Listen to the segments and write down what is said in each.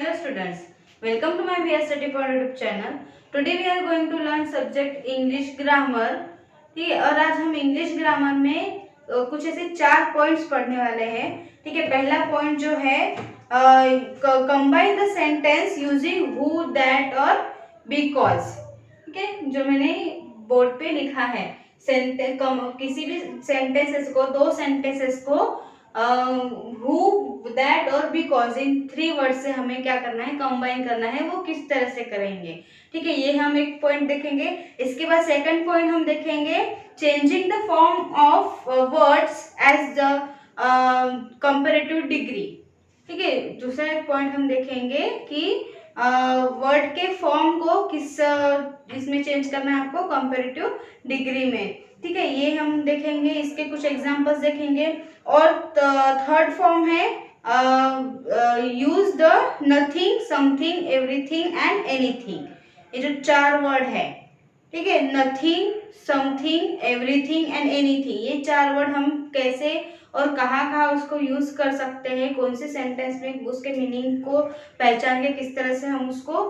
Hello students, welcome to my BS Study for YouTube channel. Today we are going to learn subject English grammar. ठीक है, और आज हम English grammar में कुछ ऐसे 4 पॉइंट्स पढ़ने वाले हैं. ठीक है, पहला पॉइंट जो है combine the sentence using who, that और बिकॉज. ठीक है, जो मैंने बोर्ड पे लिखा है. किसी भी सेंटेंसेस को, दो सेंटेंसेस को हु, दैट और बिकॉज इन 3 वर्ड से हमें क्या करना है, कंबाइन करना है. वो किस तरह से करेंगे. ठीक है, ये हम एक पॉइंट देखेंगे. इसके बाद सेकंड पॉइंट हम देखेंगे changing the form of words as the comparative degree. ठीक है, दूसरा एक पॉइंट हम देखेंगे कि वर्ड के फॉर्म को किस इसमें चेंज करना है आपको, कंपैरेटिव डिग्री में. ठीक है, ये हम देखेंगे. इसके कुछ एग्जांपल्स देखेंगे. और थर्ड फॉर्म है use the nothing, something, everything and anything. ये जो 4 वर्ड है, ठीक है, nothing, something, everything and anything, ये 4 वर्ड हम कैसे और कहाँ कहाँ उसको यूज कर सकते हैं, कौन से सेंटेंस में उसके मीनिंग को पहचान के किस तरह से हम उसको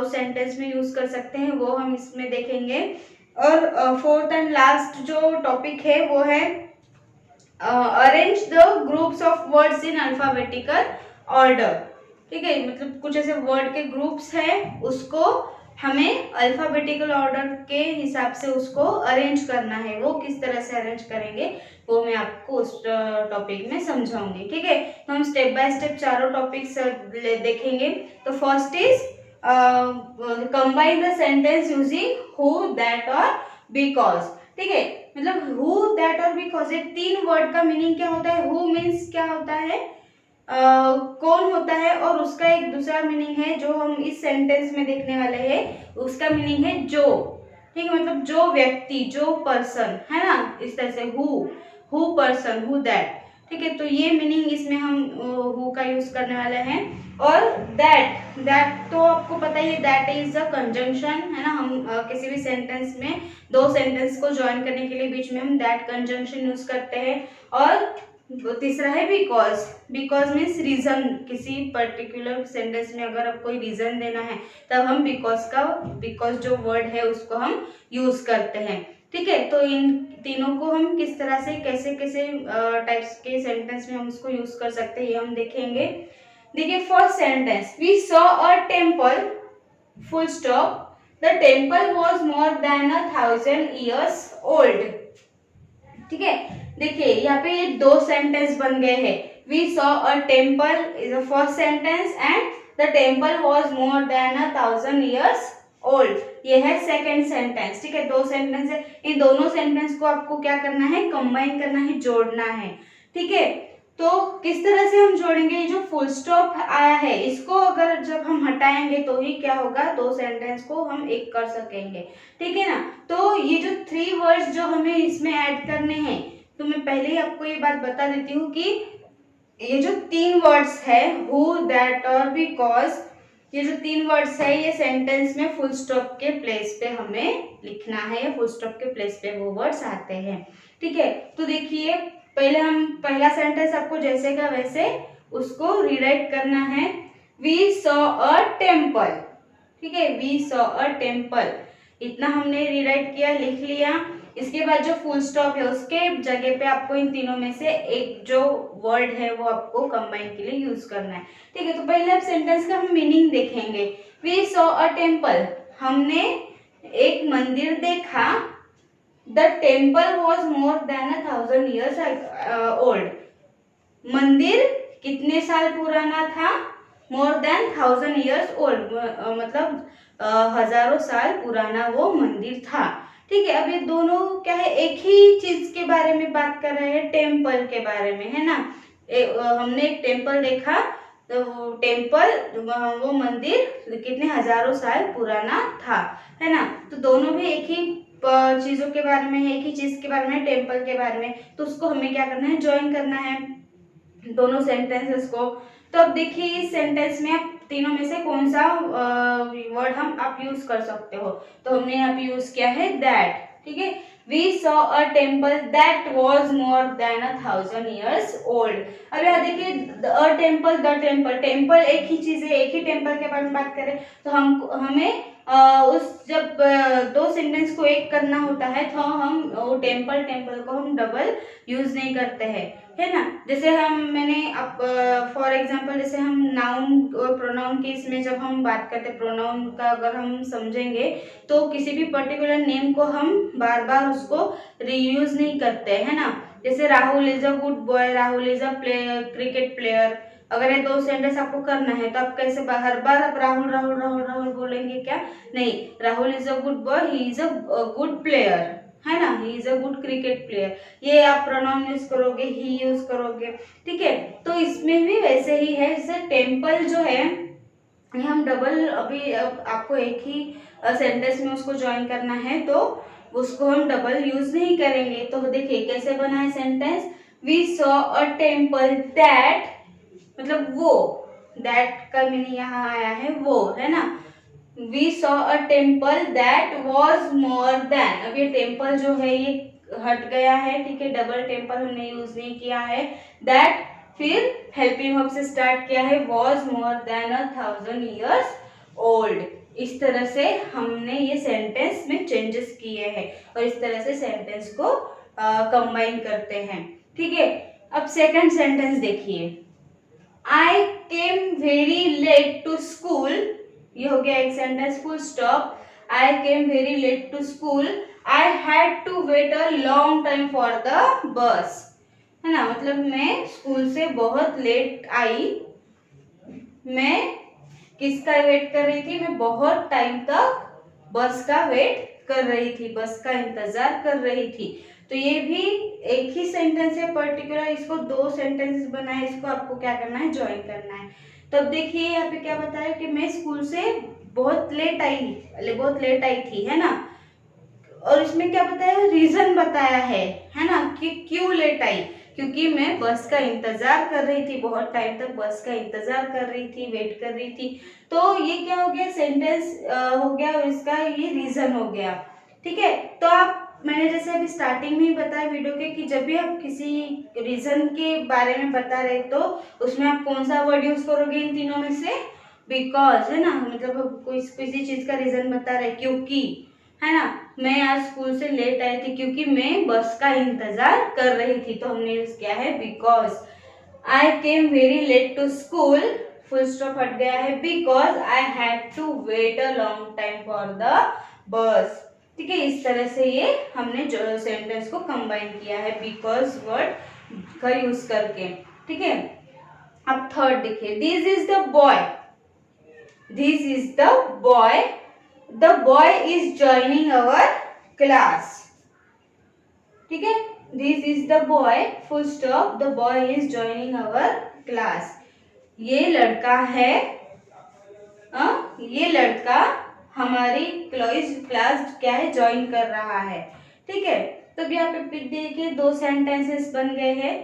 उस सेंटेंस में यूज कर सकते हैं, वो हम इसमें देखेंगे. और फोर्थ एंड लास्ट जो टॉपिक है वो है arrange the groups of words in alphabetical order. ठीक है, मतलब कुछ ऐसे वर्ड के ग्रुप्स हैं, उसको हमें अल्फाबेटिकल ऑर्डर के हिसाब से उसको अरेंज करना है. वो किस तरह से अरेंज करेंगे वो मैं आपको उस टॉपिक में समझाऊंगी. ठीक है, तो हम स्टेप बाय स्टेप चारों टॉपिक्स देखेंगे. तो first is combine the sentence using who, that और बिकॉज. ठीक है, मतलब हु, दैट और बिकॉज, ये 3 वर्ड का मीनिंग क्या होता है. हु मीन्स क्या होता है, कौन होता है, और उसका एक दूसरा मीनिंग है जो हम इस सेंटेंस में देखने वाले हैं, उसका मीनिंग है जो. ठीक है, मतलब जो व्यक्ति, जो पर्सन है ना, इस तरह से हु पर्सन, हु दैट. ठीक है, तो ये मीनिंग इसमें हम हु का यूज करने वाले हैं. और दैट तो आपको पता ही है, दैट इज अ कंजंक्शन है ना. हम किसी भी सेंटेंस में दो सेंटेंस को ज्वाइन करने के लिए बीच में हम दैट कंजंक्शन यूज करते हैं. और तीसरा है बिकॉज मीन्स रीजन. किसी पर्टिकुलर सेंटेंस में अगर आप कोई रीजन देना है तब हम बिकॉज जो वर्ड है उसको हम यूज करते हैं. ठीक है, तो इन तीनों को हम किस तरह से कैसे कैसे टाइप्स के सेंटेंस में हम उसको यूज कर सकते हैं ये हम देखेंगे. देखिए, first sentence, we saw a temple, full stop, the temple was more than 1000 years old. ठीक है, देखिए यहाँ पे ये 2 सेंटेंस बन गए हैं. We saw a temple is the first sentence and the temple was more than 1000 years old, ये है सेकेंड सेंटेंस. ठीक है, 2 सेंटेंस है. इन दोनों सेंटेंस को आपको क्या करना है, कंबाइन करना है, जोड़ना है. ठीक है, तो किस तरह से हम जोड़ेंगे. ये जो फुल स्टॉप आया है इसको अगर जब हम हटाएंगे तो ही क्या होगा, 2 सेंटेंस को हम एक कर सकेंगे. ठीक है ना. तो ये जो 3 वर्ड्स जो हमें इसमें ऐड करने हैं, तो मैं पहले ही आपको ये बात बता देती हूँ कि ये जो 3 वर्ड्स है, हु, दैट और बिकॉज, ये जो 3 वर्ड्स है ये सेंटेंस में फुल स्टॉप के प्लेस पे हमें लिखना है, या फुल स्टॉप के प्लेस पे वो वर्ड्स आते हैं. ठीक है, तो देखिए पहले हम पहला सेंटेंस आपको जैसे का वैसे उसको रीराइट करना है. We saw a temple. ठीक है, वी सॉ अ टेम्पल, इतना हमने रीराइट किया, लिख लिया. इसके बाद जो फुल स्टॉप है उसके जगह पे आपको इन तीनों में से एक जो वर्ड है वो आपको कंबाइन के लिए यूज करना है. ठीक है, तो पहले आप सेंटेंस का हम मीनिंग देखेंगे. वी सॉ अ टेम्पल, हमने एक मंदिर देखा. The temple was more than 1000 years old, मंदिर कितने साल पुराना था, मोर देन 1000 years old, मतलब हजारों साल पुराना वो मंदिर था. ठीक है, अब ये दोनों क्या है, एक ही चीज के बारे में बात कर रहे हैं, टेम्पल के बारे में है ना. हमने एक टेम्पल देखा, तो वो टेम्पल, वो मंदिर कितने हजारों साल पुराना था, है ना. तो दोनों भी एक ही चीजों के बारे में है, एक ही चीज के बारे में, टेम्पल के बारे में. तो उसको हमें क्या करना है, ज्वाइन करना है दोनों सेंटेंसेस को. तो अब देखिए इस सेंटेंस में आप तीनों में से कौन सा वर्ड हम आप यूज कर सकते हो. तो हमने यहाँ पे यूज किया है दैट. ठीक है, We saw a temple that was more than 1,000 years old. अब यहाँ देखिए a temple, the temple, temple एक ही चीज है, एक ही टेम्पल के बारे में बात करें तो हमें उस जब दो सेंटेंस को एक करना होता है तो हम वो टेम्पल को हम डबल यूज नहीं करते हैं, है ना। जैसे मैंने अब फॉर एग्जांपल जैसे हम नाउन और प्रोनाउन के इसमें जब हम बात करते हैं, प्रोनाउन का अगर हम समझेंगे तो किसी भी पर्टिकुलर नेम को हम बार बार उसको रीयूज नहीं करते, है ना। जैसे Rahul is a good boy, Rahul is a player, cricket player. अगर ये दो सेंटेंस आपको करना है तो आप कैसे हर बार आप राहुल राहुल राहुल राहुल बोलेंगे क्या? नहीं, Rahul is a good boy, he is a good player, है ना, he is a good cricket player. ये आप प्रोनाउन यूज करोगे, ही यूज करोगे, ठीक है। तो इसमें भी वैसे ही है, जैसे टेम्पल जो है ये हम डबल अभी आपको एक ही सेंटेंस में उसको ज्वाइन करना है तो उसको हम डबल यूज नहीं करेंगे। तो देखिए कैसे बना है sentence, we saw a temple that, मतलब वो, दैट का मीनिंग यहाँ आया है वो, है ना। We saw a temple that was more than, अब ये टेम्पल जो है ये हट गया है, ठीक है, डबल टेम्पल हमने यूज नहीं किया है। दैट फिर हेल्पिंग वर्ब से स्टार्ट किया है, was more then 1,000 years old. इस तरह से हमने ये सेंटेंस में चेंजेस किए हैं और इस तरह से सेंटेंस को कंबाइन करते हैं, ठीक है। अब सेकंड सेंटेंस देखिए, I came very late to school, ये हो गया एक sentence, full stop. I came very late to school, I had to wait a long time for the bus, है ना। मतलब मैं स्कूल से बहुत लेट आई, मैं किसका वेट कर रही थी? मैं बहुत टाइम तक बस का वेट कर रही थी, बस का इंतजार कर रही थी। तो ये भी एक ही सेंटेंस है पर्टिकुलर, इसको दो सेंटेंसेस बनाए, इसको आपको क्या करना है? ज्वाइन करना है। तब देखिए यहाँ पे क्या बताया कि मैं स्कूल से बहुत लेट आई थी, है ना। और इसमें क्या बताया? रीजन बताया है ना, कि क्यों लेट आई, क्योंकि मैं बस का इंतजार कर रही थी, बहुत टाइम तक बस का इंतजार कर रही थी, वेट कर रही थी। तो ये क्या हो गया? सेंटेंस हो गया और इसका ये रीजन हो गया, ठीक है। तो आप, मैंने जैसे अभी स्टार्टिंग में ही बताया वीडियो के कि जब भी आप किसी रीजन के बारे में बता रहे तो उसमें आप कौन सा वर्ड यूज करोगे इन तीनों में से? बिकॉज, है ना, मतलब कोई किसी चीज का रीजन बता रहे क्योंकि, है ना। मैं आज स्कूल से लेट आई थी क्योंकि मैं बस का इंतजार कर रही थी, तो हमने यूज किया है because. I came very late to school, full stop हट गया है, because I had to wait a long time for the bus, ठीक है। इस तरह से ये हमने जो सेंटेंस को कंबाइन किया है बिकॉज वर्ड का यूज करके, ठीक है। अब थर्ड देखिए, this is the boy, this is the boy, the boy is joining our class, ठीक है। this is the boy, full stop, the boy is joining our class, ये लड़का है, ये लड़का हमारी क्लास क्या है? ज्वाइन कर रहा है, ठीक है। तो अब यहाँ पे देखिए दो सेंटेंसेस बन गए हैं,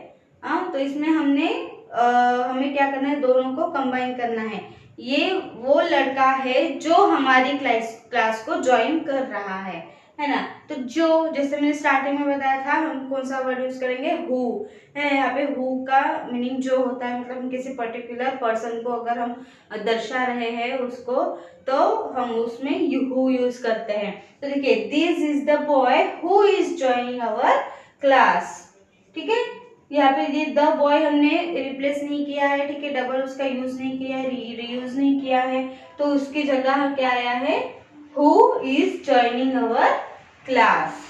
तो इसमें हमें क्या करना है? दोनों को कंबाइन करना है। ये वो लड़का है जो हमारी क्लास को ज्वाइन कर रहा है ना। तो जो, जैसे मैंने स्टार्टिंग में बताया था, हम कौन सा वर्ड यूज करेंगे? हु, है। यहाँ पे हु का मीनिंग जो होता है, मतलब हम किसी पर्टिकुलर पर्सन को अगर हम दर्शा रहे हैं उसको, तो हम उसमें हु यूज करते हैं। तो देखिए, this is the boy who is joining our class, ठीक है। यहाँ पे ये द बॉय हमने रिप्लेस नहीं किया है, ठीक है, डबल उसका यूज नहीं किया है, रीयूज नहीं किया है, तो उसकी जगह क्या आया है? Who is joining our class,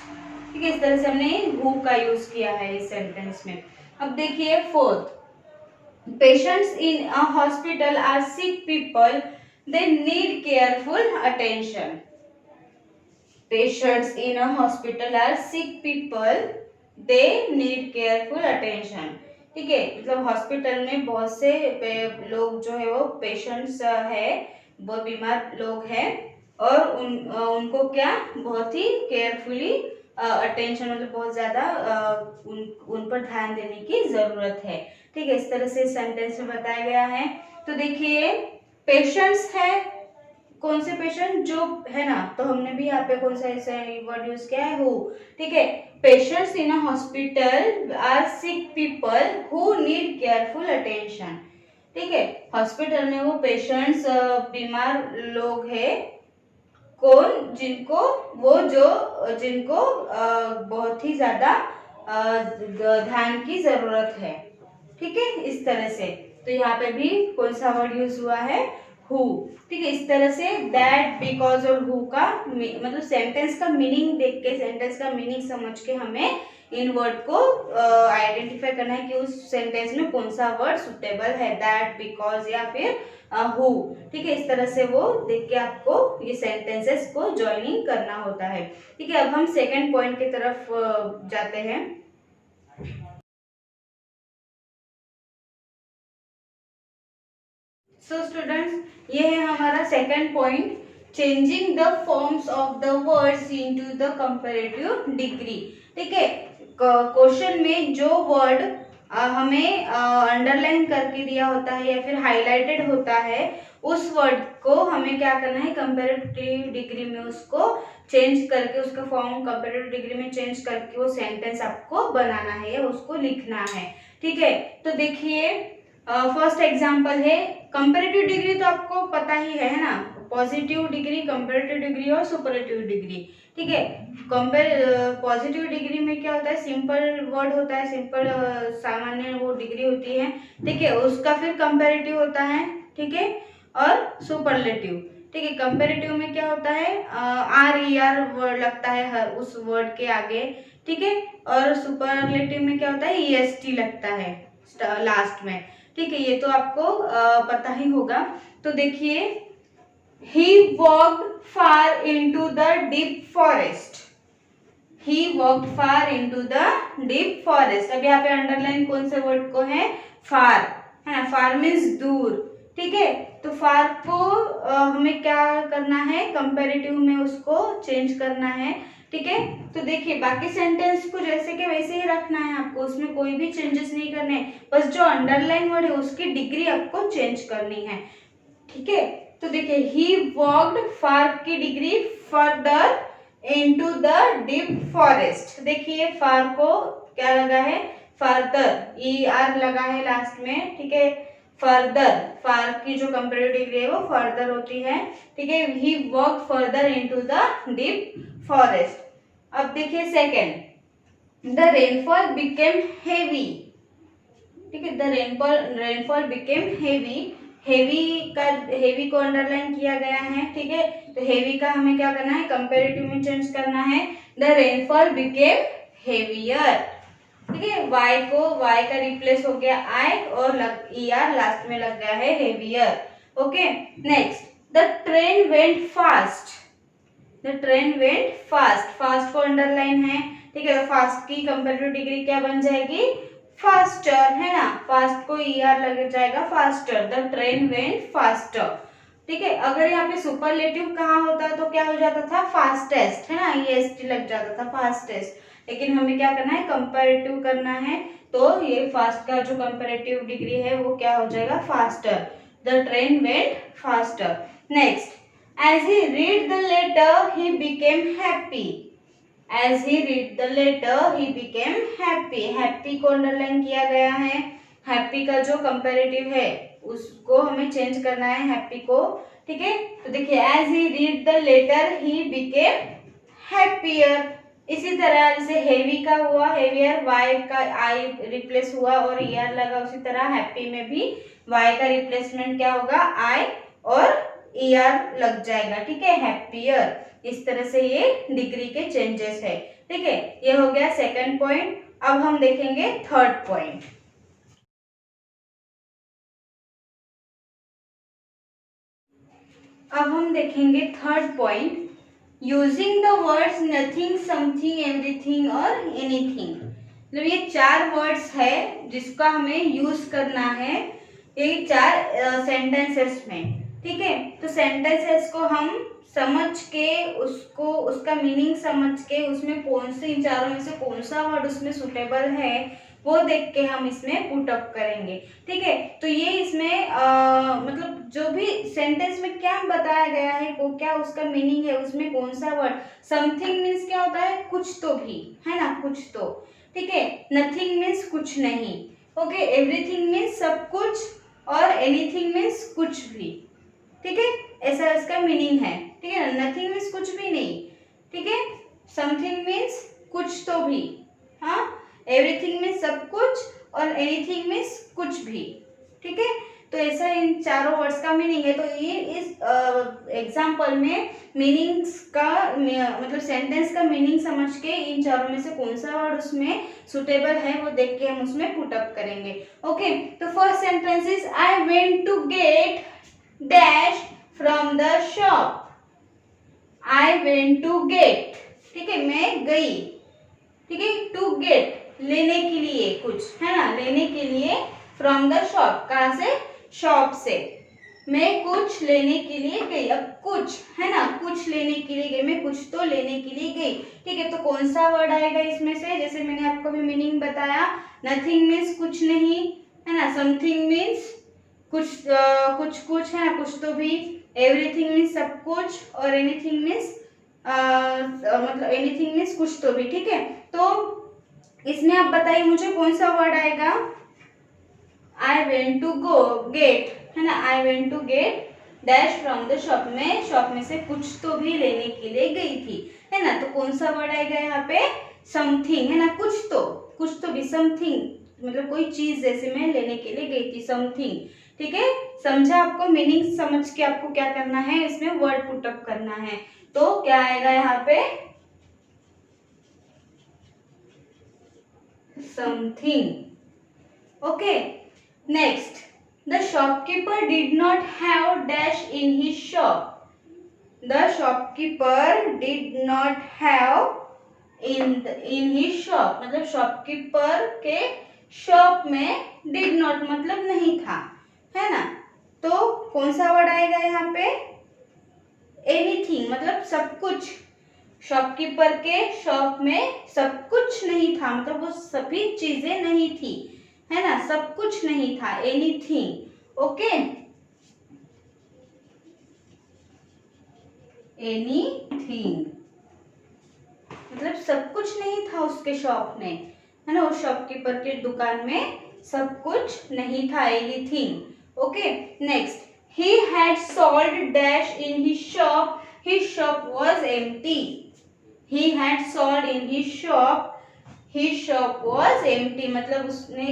ठीक है। इस तरह से हमने हु का यूज किया है इस सेंटेंस में। अब देखिए fourth, patients in a hospital are sick people, they need careful attention. Patients in a hospital are sick people, they need careful attention, ठीक है। मतलब हॉस्पिटल में बहुत से लोग जो है वो पेशेंट्स है, वो बीमार लोग हैं और उनको क्या बहुत ही केयरफुली अटेंशन, मतलब बहुत ज़्यादा उन पर ध्यान देने की ज़रूरत है, ठीक है। इस तरह से सेंटेंस में बताया गया है। तो देखिए पेशेंट्स है, कौन से पेशेंट जो है ना, तो हमने भी यहाँ पे कौन सा ऐसा वर्ड यूज किया है, हु। ठीक है, patients in a hospital are sick people who need careful attention. ठीक है, हॉस्पिटल में वो पेशेंट्स बीमार लोग हैं, कौन, जिनको, वो जो जिनको बहुत ही ज्यादा ध्यान की जरूरत है। ठीक है, इस तरह से। तो यहाँ पे भी कौन सा वर्ड यूज हुआ है, हु। ठीक है, इस तरह से दैट, बिकॉज और हु का मतलब सेंटेंस का मीनिंग देख के, सेंटेंस का मीनिंग समझ के हमें इन वर्ड को आइडेंटिफाई करना है कि उस सेंटेंस में कौन सा वर्ड सुटेबल है, दैट, बिकॉज या फिर हु। ठीक है, इस तरह से वो देख के आपको ये सेंटेंसेस को ज्वाइनिंग करना होता है। ठीक है, अब हम सेकंड पॉइंट की तरफ जाते हैं। सो स्टूडेंट्स, ये है हमारा second point, changing the forms of the words into the comparative degree. ठीक है, क्वेश्चन में जो वर्ड हमें अंडरलाइन करके दिया होता है या फिर हाईलाइटेड होता है, उस वर्ड को हमें क्या करना है, कंपैरेटिव डिग्री में उसको चेंज करके, उसका फॉर्म कंपैरेटिव डिग्री में चेंज करके वो सेंटेंस आपको बनाना है या उसको लिखना है। ठीक है, तो देखिए फर्स्ट एग्जांपल है, कंपैरेटिव डिग्री तो आपको पता ही है ना, पॉजिटिव डिग्री, कंपैरेटिव डिग्री और सुपरलेटिव डिग्री। ठीक है, पॉजिटिव डिग्री में क्या होता है, सिंपल वर्ड होता है, सिंपल सामान्य वो डिग्री होती है। ठीक है, उसका फिर कंपैरेटिव होता है। ठीक है, और सुपरलेटिव। ठीक है, कंपैरेटिव में क्या होता है, आर ई आर वर्ड लगता है हर उस वर्ड के आगे। ठीक है, और सुपरलेटिव में क्या होता है, ई एस टी लगता है लास्ट में। ठीक है, ये तो आपको पता ही होगा। तो देखिए, he walked far into the deep forest, he walked far into the deep forest। अब यहाँ पे अंडरलाइन कौन से वर्ड को है, फार, है ना, फार मीन्स दूर। ठीक है, तो फार को हमें क्या करना है, कंपैरेटिव में उसको चेंज करना है। ठीक है, तो देखिए बाकी सेंटेंस को जैसे के वैसे ही रखना है आपको, उसमें कोई भी चेंजेस नहीं करने, बस जो अंडरलाइन वर्ड है उसकी डिग्री आपको चेंज करनी है। ठीक है, तो देखिए ही वॉक्ड फार की degree further into the deep forest. देखिए फार को क्या लगा है, फर्दर, ई आर लगा है लास्ट में। ठीक है, फर्दर, फार की जो कंपैरेटिव डिग्री है वो फर्दर होती है। ठीक है, he walk further into the deep forest. अब देखिए second, the rainfall became heavy. ठीक है, the rainfall became heavy, heavy को अंडरलाइन किया गया है। ठीक है, तो हेवी का हमें क्या करना है, कंपैरेटिव में चेंज करना है, द रेनफॉल बिकेम हेवियर। ठीक है, वाई का रिप्लेस हो गया आई और ई आर लास्ट में लग गया है, heavier. Okay, next, the train went fast, the train went fast, fast को अंडरलाइन है। ठीक है, तो फास्ट की कंपैरेटिव डिग्री क्या बन जाएगी, फास्टर, है ना, फास्ट को ई आर लग जाएगा, faster, the train went faster. ठीक है, अगर यहाँ पे सुपरलेटिव कहाँ होता तो क्या हो जाता था, फास्टेस्ट, है ना, ई एस टी लग जाता था, फास्टेस्ट। लेकिन हमें क्या करना है, कंपैरेटिव करना है, तो ये फास्ट का जो कंपैरेटिव डिग्री है वो क्या हो जाएगा, faster, the train went faster. Next, as he read the letter he became happy, as he read the letter he became happy, happy को अंडरलाइन किया गया है, happy का जो कंपैरेटिव है उसको हमें चेंज करना है, happy को। ठीक है, तो देखिए as he read the letter he became happier। इसी तरह जैसे हेवी का हुआ, हेवियर, वाई का आई रिप्लेस हुआ और ईयर लगा, उसी तरह हैप्पी में भी वाई का रिप्लेसमेंट क्या होगा, आई और ईयर लग जाएगा। ठीक है, हैप्पियर। इस तरह से ये डिग्री के चेंजेस है। ठीक है, ये हो गया सेकंड पॉइंट। अब हम देखेंगे थर्ड पॉइंट। अब हम देखेंगे third point, using the words nothing, something, everything और एनीथिंग। मतलब ये चार वर्ड्स है जिसका हमें यूज करना है, ये चार सेंटेंसेस में। ठीक है, तो सेंटेंसेस को हम समझ के, उसको उसका मीनिंग समझ के, उसमें कौन से इन चारों में से कौन सा वर्ड उसमें सुटेबल है वो देख के हम इसमें पुट अप करेंगे। ठीक है, तो ये इसमें मतलब जो भी सेंटेंस में क्या बताया गया है वो क्या उसका मीनिंग है, उसमें कौन सा वर्ड, समथिंग मीन्स क्या होता है, कुछ तो भी, है ना, कुछ तो। ठीक है, नथिंग मीन्स कुछ नहीं। ओके, एवरीथिंग मीन्स सब कुछ, और एनीथिंग मीन्स कुछ भी। ठीक है, ऐसा इसका मीनिंग है। ठीक है, नथिंग मीन्स कुछ भी नहीं। ठीक है, समथिंग मीन्स कुछ तो भी, हाँ, एवरीथिंग मीन्स सब कुछ, और एनीथिंग मीन्स कुछ भी। ठीक है, तो ऐसा इन चारों वर्ड्स का मीनिंग है। तो ये इस एग्जाम्पल में मीनिंग्स का मतलब सेंटेंस का मीनिंग समझ के इन चारों में से कौन सा वर्ड उसमें सुटेबल है वो देख के हम उसमें पुट अप करेंगे। ओके, तो first sentence is I went to get dash from the shop. I went to get, ठीक है, मैं गई। ठीक है, टू गेट लेने के लिए कुछ, है ना, लेने के लिए, फ्रॉम द शॉप कहाँ से, शॉप से, मैं कुछ लेने के लिए गई। अब कुछ, है ना, कुछ लेने के लिए गई, मैं कुछ तो लेने के लिए गई। ठीक है, तो कौन सा वर्ड आएगा इसमें से, जैसे मैंने आपको भी मीनिंग बताया, नथिंग मीन्स कुछ नहीं, है ना, समथिंग मीन्स कुछ कुछ है ना, कुछ तो भी, एवरीथिंग मीन्स सब कुछ, और एनीथिंग मीन्स मतलब एनीथिंग मीन्स कुछ तो भी। ठीक है, तो इसमें आप बताइए मुझे कौन सा वर्ड आएगा। I went to go get, है ना, I went to get dash from the shop, में शॉप में से कुछ तो भी लेने के लिए गई थी, है ना, तो कौन सा वर्ड आएगा यहाँ पे, समथिंग, है ना, कुछ तो भी, समथिंग मतलब कोई चीज जैसे मैं लेने के लिए गई थी, समथिंग। ठीक है, समझा आपको, मीनिंग समझ के आपको क्या करना है, इसमें वर्ड पुट अप करना है। तो क्या आएगा यहाँ पे, something. Okay, next, the shopkeeper did not have dash in his shop. The shopkeeper did not have in his shop, मतलब शॉपकीपर के शॉप में डिड नॉट मतलब नहीं था, है ना, तो कौन सा वर्ड आएगा यहाँ पे, एनीथिंग मतलब सब कुछ। शॉपकीपर के शॉप में सब कुछ नहीं था, मतलब वो सभी चीजें नहीं थी, है ना, सब कुछ नहीं था, एनीथिंग। ओके, एनीथिंग मतलब सब कुछ नहीं था उसके शॉप में, है ना, उस शॉपकीपर के दुकान में सब कुछ नहीं था, anything. Okay, next, he had sold dash in his shop was empty. He had sold in his shop was empty, मतलब उसने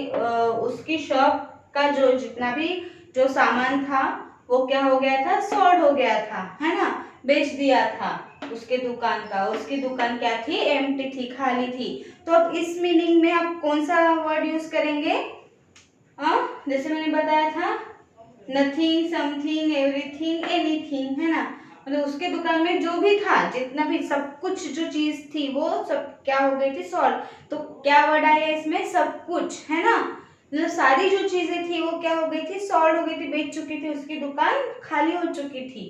उसकी शॉप का जो जितना भी जो सामान था वो क्या हो गया था, सोल्ड हो गया था, है ना, बेच दिया था उसके दुकान का। उसकी दुकान क्या थी, एम्प्टी थी, खाली थी। तो अब इस मीनिंग में आप कौन सा वर्ड यूज करेंगे, जैसे मैंने बताया था, नथिंग, समथिंग, एवरीथिंग, एनीथिंग, है ना, मतलब उसके दुकान में जो भी था, जितना भी सब कुछ जो चीज थी वो सब क्या हो गई थी, सॉल्व। तो क्या वर्ड आया इसमें, सब कुछ, है ना, मतलब सारी जो चीजें थी वो क्या हो गई थी, सॉल्व हो गई थी, बेच चुकी थी, उसकी दुकान खाली हो चुकी थी।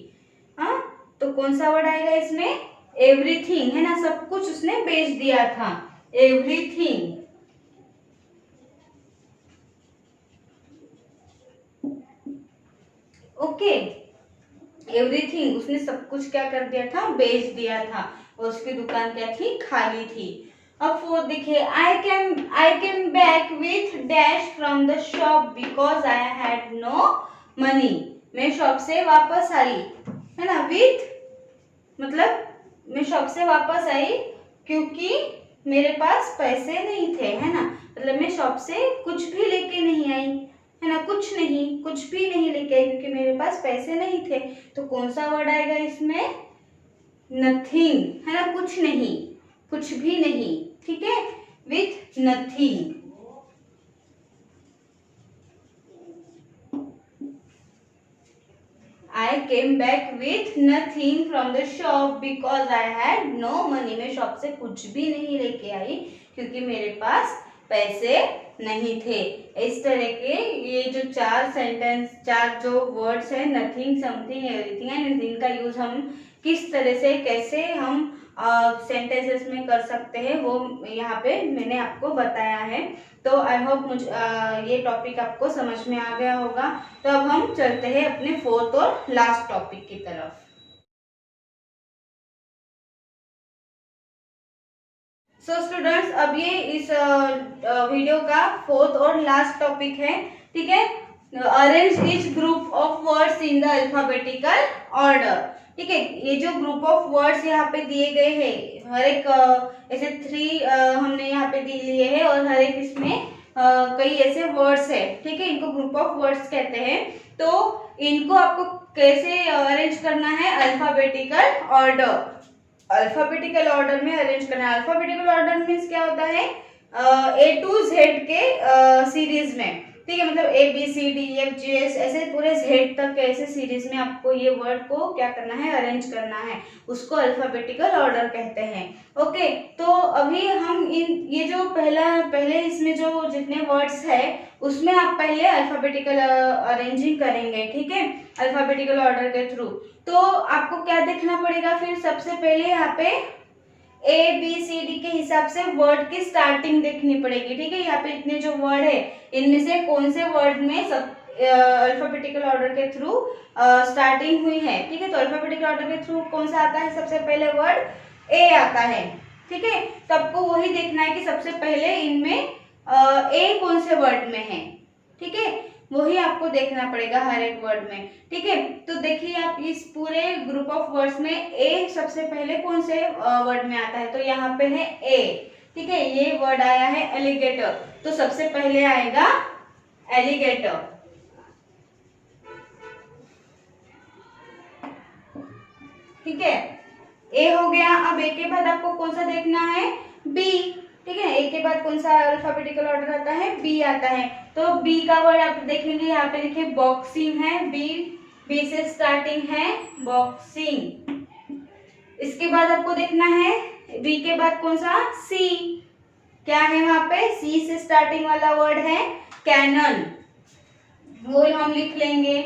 हाँ, तो कौन सा वर्ड आएगा इसमें, एवरीथिंग, है ना, सब कुछ उसने बेच दिया था, एवरीथिंग। ओके, एवरीथिंग उसने सब कुछ क्या कर दिया था, बेच दिया था, और उसकी दुकान क्या थी, खाली थी। अब फोर्थ देखिए, I came back with dash from the shop because I had no money. मैं शॉप से वापस आई, है ना, विथ मतलब मैं शॉप से वापस आई क्योंकि मेरे पास पैसे नहीं थे, है ना, मतलब मैं शॉप से कुछ भी लेके नहीं आई, है ना, कुछ भी नहीं लेके आई क्योंकि मेरे पास पैसे नहीं थे। तो कौन सा वर्ड आएगा इसमें, नथिंग, है ना, कुछ नहीं, कुछ भी नहीं। ठीक है, with nothing. I came back with nothing from the shop because I had no money. मैं शॉप से कुछ भी नहीं लेके आई क्योंकि मेरे पास पैसे नहीं थे। इस तरह के ये जो चार जो वर्ड्स है, नथिंग, समथिंग, एवरीथिंग एंड इनका यूज हम किस तरह से कैसे हम सेंटेंसेस में कर सकते हैं, वो यहाँ पे मैंने आपको बताया है। तो आई होप मुझे ये टॉपिक आपको समझ में आ गया होगा। तो अब हम चलते हैं अपने फोर्थ और लास्ट टॉपिक की तरफ। सो स्टूडेंट्स, अब ये इस वीडियो का फोर्थ और लास्ट टॉपिक है, ठीक है। Arrange each group of words in the alphabetical order, ठीक है। ये जो ग्रुप ऑफ वर्ड्स यहाँ पे दिए गए हैं, हर एक ऐसे 3 हमने यहाँ पे लिए हैं और हर एक इसमें कई ऐसे वर्ड्स है, ठीक है। इनको ग्रुप ऑफ वर्ड्स कहते हैं। तो इनको आपको कैसे अरेंज करना है, अल्फाबेटिकल ऑर्डर, अल्फाबेटिकल ऑर्डर में अरेंज करना है। अल्फाबेटिकल ऑर्डर मीन्स क्या होता है, A to Z के सीरीज में, ठीक है। मतलब ABCDEFGH ऐसे पूरे Z तक के ऐसे सीरीज में आपको ये वर्ड को क्या करना है, अरेंज करना है, उसको अल्फाबेटिकल ऑर्डर कहते हैं। ओके, तो अभी हम ये जो पहले इसमें जो जितने वर्ड्स है उसमें आप पहले अल्फाबेटिकल अरेंजिंग करेंगे, ठीक है, अल्फाबेटिकल ऑर्डर के थ्रू। तो आपको क्या देखना पड़ेगा, फिर सबसे पहले यहाँ पे ABCD के हिसाब से वर्ड की स्टार्टिंग देखनी पड़ेगी, ठीक है। यहाँ पे इतने जो वर्ड है इनमें से कौन से वर्ड में सब अल्फाबेटिकल ऑर्डर के थ्रू स्टार्टिंग हुई है, ठीक है। तो अल्फाबेटिकल ऑर्डर के थ्रू कौन सा आता है, सबसे पहले वर्ड A आता है, ठीक है। तो आपको वही देखना है कि सबसे पहले इनमें A कौन से वर्ड में है, ठीक है, वही आपको देखना पड़ेगा हर एक वर्ड में, ठीक है। तो देखिए आप इस पूरे ग्रुप ऑफ वर्ड्स में ए सबसे पहले कौन से वर्ड में आता है, तो यहाँ पे है ए, ठीक है। ये वर्ड आया है एलिगेटर, तो सबसे पहले आएगा एलिगेटर, ठीक है। ए हो गया। अब ए के बाद आपको कौन सा देखना है, बी, ठीक है। ए के बाद कौन सा अल्फाबेटिकल ऑर्डर आता है, बी आता है। तो बी का वर्ड आप देखेंगे यहाँ पे देखिए बॉक्सिंग है, बी से स्टार्टिंग है बॉक्सिंग। इसके बाद आपको देखना है बी के बाद कौन सा, सी, क्या है वहां पे, सी से स्टार्टिंग वाला वर्ड है कैनन, वो हम लिख लेंगे,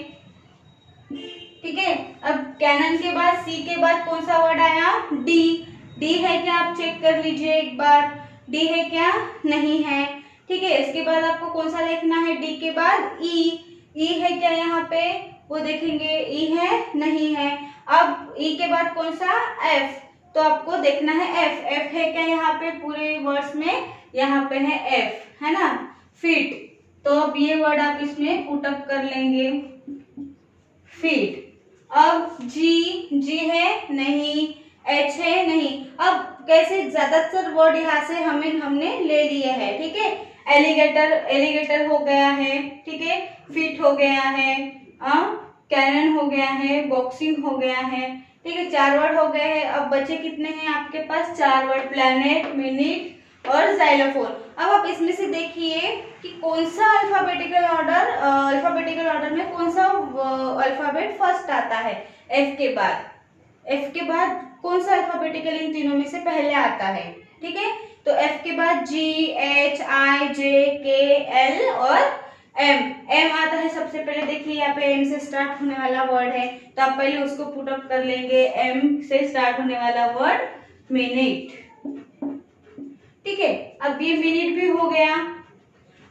ठीक है। अब कैनन के बाद सी के बाद कौन सा वर्ड आया, डी, डी है क्या, आप चेक कर लीजिए एक बार, डी है क्या, नहीं है, ठीक है। इसके बाद आपको कौन सा लिखना है, डी के बाद ई, ई है क्या यहाँ पे, वो देखेंगे, ई है, नहीं है। अब ई के बाद कौन सा, एफ, तो आपको देखना है एफ, एफ है क्या यहाँ पे पूरे वर्ड्स में, यहाँ पे है एफ, है ना, फीट। तो अब ये वर्ड आप इसमें पुटअप कर लेंगे, फीट। अब जी, जी है नहीं, एच है नहीं। अब कैसे, ज्यादातर वर्ड यहाँ से हमने ले लिए हैं, ठीक है। एलिगेटर, एलिगेटर हो गया है, ठीक है, फीट हो गया है, कैनन हो गया है, बॉक्सिंग हो गया है, ठीक है, 4 वर्ड हो गए हैं। अब बचे कितने हैं आपके पास, 4 वर्ड, प्लैनेट, मिनट और जाइलोफोन। अब आप इसमें से देखिए कि कौन सा अल्फाबेटिकल ऑर्डर में कौन सा अल्फाबेट फर्स्ट आता है, एफ के बाद, एफ के बाद कौन सा अल्फाबेटिकल इन तीनों में से पहले आता है, ठीक है। तो एफ के बाद जी, एच, आई, जे, के, एल और एम, एम आता है सबसे पहले। देखिए यहाँ पे एम से स्टार्ट होने वाला वर्ड है, तो आप पहले उसको पुट अप कर लेंगे, एम से स्टार्ट होने वाला वर्ड मिनट, ठीक है। अब ये मिनट भी हो गया।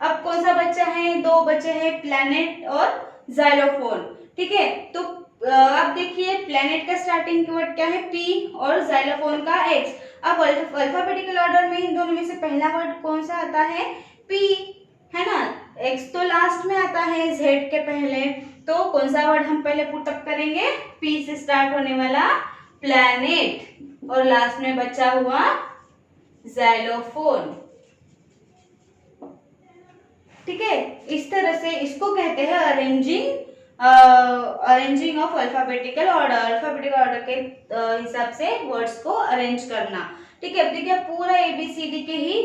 अब कौन सा बच्चा है, 2 बचे हैं, प्लैनेट और जाइलोफोन, ठीक है। तो अब देखिए प्लैनेट का स्टार्टिंग वर्ड क्या है, पी, और जाइलोफोन का एक्स। अब अल्फाबेटिकल ऑर्डर में इन दोनों में से पहला वर्ड कौन सा आता है, पी, है ना, एक्स तो लास्ट में आता है जेड के पहले। तो कौन सा वर्ड हम पहले पुटअप करेंगे, पी से स्टार्ट होने वाला प्लैनेट, और लास्ट में बचा हुआ जाइलोफोन, ठीक है। इस तरह से इसको कहते हैं arranging of alphabetical order, alphabetical order के हिसाब से वर्ड्स को अरेंज करना, ठीक है। अब देखिए पूरा ABCD के ही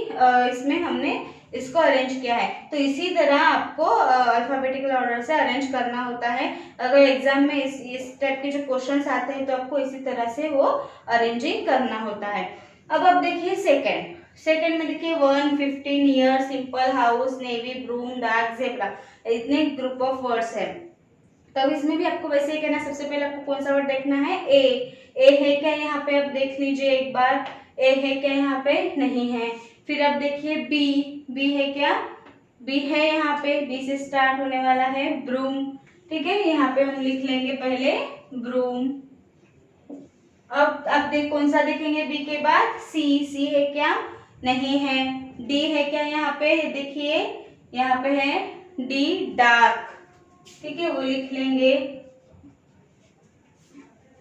इसमें हमने इसको अरेंज किया है। तो इसी तरह आपको अल्फाबेटिकल ऑर्डर से अरेंज करना होता है। अगर एग्जाम में इस टाइप के जो क्वेश्चंस आते हैं तो आपको इसी तरह से वो अरेंजिंग करना होता है। अब आप देखिए सेकेंड में देखिए 115 year, simple, house, navy, broom, dark, zebra, इतने ग्रुप ऑफ वर्ड्स है। तो इसमें भी आपको वैसे ही करना है। सबसे पहले आपको कौन सा वर्ड देखना है, ए है क्या यहाँ पे, अब देख लीजिए एक बार, ए है क्या यहाँ पे, नहीं है। फिर अब देखिए बी है क्या, बी है यहाँ पे, बी से स्टार्ट होने वाला है ब्रूम, ठीक है, यहाँ पे हम लिख लेंगे पहले ब्रूम। अब देख कौन सा देखेंगे बी के बाद, सी है क्या, नहीं है। डी है क्या यहाँ पे, देखिए यहाँ पे है डी डार्क, ठीक है, वो लिख लेंगे।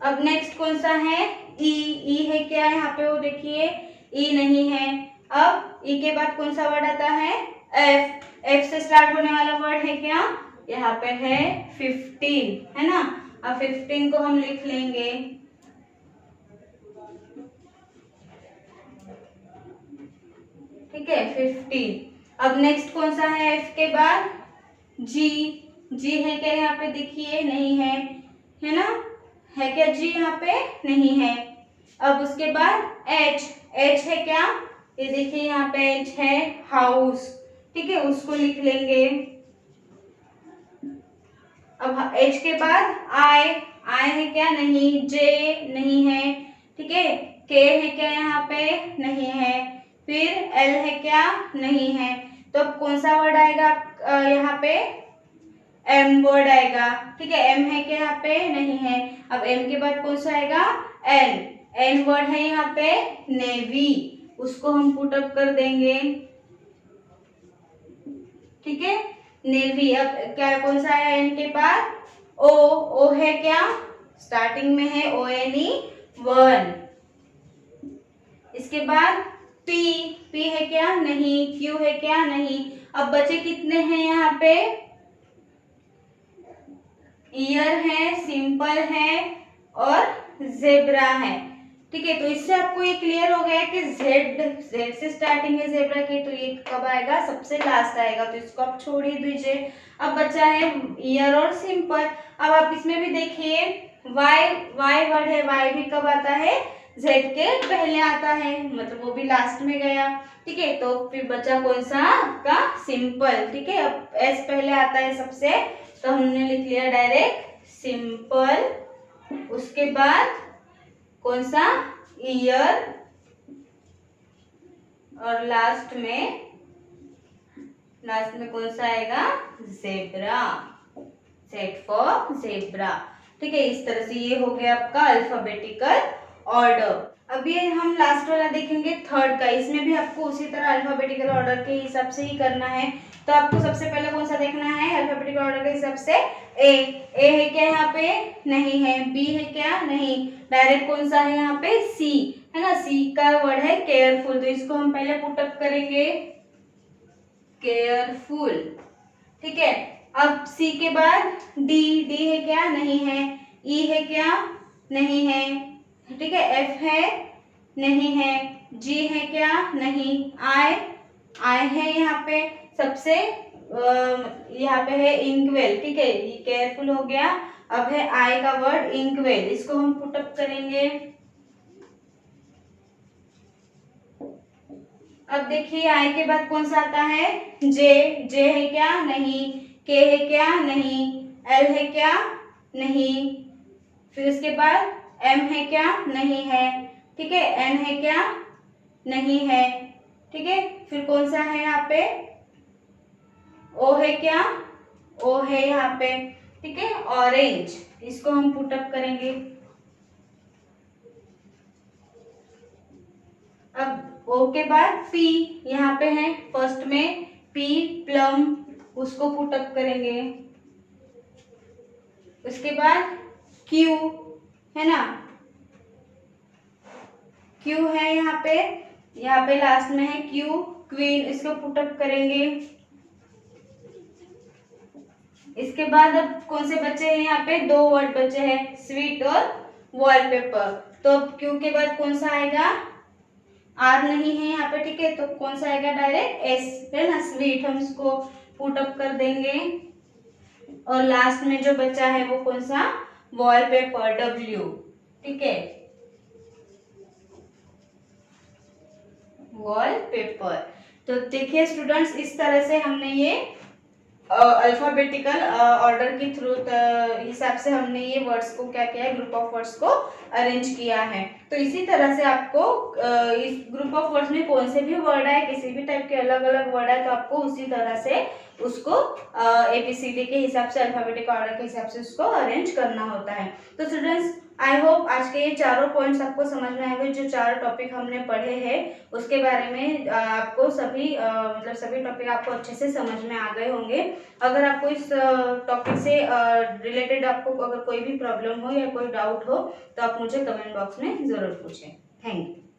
अब नेक्स्ट कौन सा है, ई है क्या यहाँ पे, वो देखिए ई नहीं है। अब ई के बाद कौन सा वर्ड आता है, एफ से स्टार्ट होने वाला वर्ड है क्या, यहाँ पे है 15, है ना। अब 15 को हम लिख लेंगे, ठीक है 15। अब नेक्स्ट कौन सा है एफ के बाद, जी है क्या यहाँ पे, देखिए नहीं है ना, है क्या जी यहाँ पे, नहीं है। अब उसके बाद एच है क्या, ये देखिए यहाँ पे एच है हाउस, ठीक है, उसको लिख लेंगे। अब एच के बाद आई है क्या, नहीं, जे नहीं है, ठीक है, के है क्या यहाँ पे, नहीं है। फिर एल है क्या, नहीं है। तो अब कौन सा वर्ड आएगा यहाँ पे, एम वर्ड आएगा, ठीक है, एम है क्या यहाँ पे, नहीं है। अब एम के बाद कौन सा आएगा, एन वर्ड है यहाँ पे नेवी, उसको हम पुट अप कर देंगे, ठीक है, नेवी। अब क्या कौन सा है एन के बाद, ओ है क्या, स्टार्टिंग में है ONE 1। इसके बाद पी है क्या, नहीं, क्यू है क्या, नहीं। अब बचे कितने हैं यहाँ पे, ईयर है, सिंपल है और जेब्रा है, ठीक है। तो इससे आपको ये क्लियर हो गया कि जेड से स्टार्टिंग है जेब्रा की, तो ये कब आएगा, सबसे लास्ट आएगा, तो इसको आप छोड़ ही दीजिए। अब बचा है ईयर और सिंपल। अब आप इसमें भी देखिए वाई वर्ड है, वाई भी कब आता है, जेड के पहले आता है, मतलब वो भी लास्ट में गया, ठीक है। तो फिर बचा कौन सा आपका, सिंपल, ठीक है। अब एस पहले आता है सबसे, तो हमने लिख लिया डायरेक्ट सिंपल। उसके बाद कौन सा, ईयर, और लास्ट में कौन सा आएगा, जेब्रा, सेट फॉर जेब्रा, ठीक है। इस तरह से ये हो गया आपका अल्फाबेटिकल ऑर्डर। अब ये हम लास्ट वाला देखेंगे थर्ड का, इसमें भी आपको उसी तरह अल्फाबेटिकल ऑर्डर के हिसाब से ही करना है। तो आपको सबसे पहले कौन सा देखना है अल्फाबेटिकल ऑर्डर के हिसाब से, ए है क्या यहाँ पे, नहीं है। बी है क्या, नहीं। डायरेक्ट कौन सा है यहाँ पे, सी है ना, सी का वर्ड है केयरफुल, तो इसको हम पहले पुट अप करेंगे केयरफुल, ठीक है। अब सी के बाद डी है क्या, नहीं है। ई है क्या, नहीं है, ठीक है। एफ है, नहीं है। जी है क्या, नहीं। आई है यहाँ पे सबसे, यहाँ पे है इंकवेल, ठीक है, ये केयरफुल हो गया। अब है आई का वर्ड इंकवेल, इसको हम पुट अप करेंगे। अब देखिए आई के बाद कौन सा आता है, जे है क्या, नहीं। के है क्या, नहीं। एल है क्या, नहीं। फिर उसके बाद एम है क्या, नहीं है, ठीक है। एन है क्या, नहीं है, ठीक है। फिर कौन सा है यहाँ पे, ओ है क्या, ओ है यहाँ पे, ठीक है। ऑरेंज, इसको हम पुट अप करेंगे। अब ओ के बाद पी यहाँ पे है फर्स्ट में, पी प्लम, उसको पुट अप करेंगे। उसके बाद क्यू है ना, क्यू है यहाँ पे लास्ट में है क्यू, क्वीन, इसको पुट अप करेंगे। इसके बाद अब कौन से बचे हैं यहाँ पे, दो वर्ड बचे हैं, स्वीट और वॉलपेपर। तो अब क्यू के बाद कौन सा आएगा, आर नहीं है यहाँ पे, ठीक है। तो कौन सा आएगा, डायरेक्ट एस है ना, स्वीट, हम इसको पुट अप कर देंगे। और लास्ट में जो बचा है वो कौन सा, वॉलपेपर, डब्ल्यू, ठीक है, वॉलपेपर। तो देखिए स्टूडेंट्स, इस तरह से हमने ये अल्फाबेटिकल ऑर्डर के थ्रू हिसाब से हमने ये वर्ड्स को क्या किया है, ग्रुप ऑफ वर्ड्स को अरेंज किया है। तो इसी तरह से आपको इस ग्रुप ऑफ वर्ड्स में कौन से भी वर्ड है, किसी भी टाइप के अलग अलग वर्ड है, तो आपको उसी तरह से उसको ABCD के हिसाब से, अल्फाबेटिक ऑर्डर के हिसाब से उसको अरेंज करना होता है। तो स्टूडेंट्स, आई होप आज के ये चारों पॉइंट्स आपको समझ में आए होंगे। जो चार टॉपिक हमने पढ़े हैं उसके बारे में आपको सभी मतलब सभी टॉपिक आपको अच्छे से समझ में आ गए होंगे। अगर आपको इस टॉपिक से रिलेटेड आपको अगर कोई भी प्रॉब्लम हो या कोई डाउट हो तो आप मुझे कमेंट बॉक्स में ज़रूर पूछें। Thank you.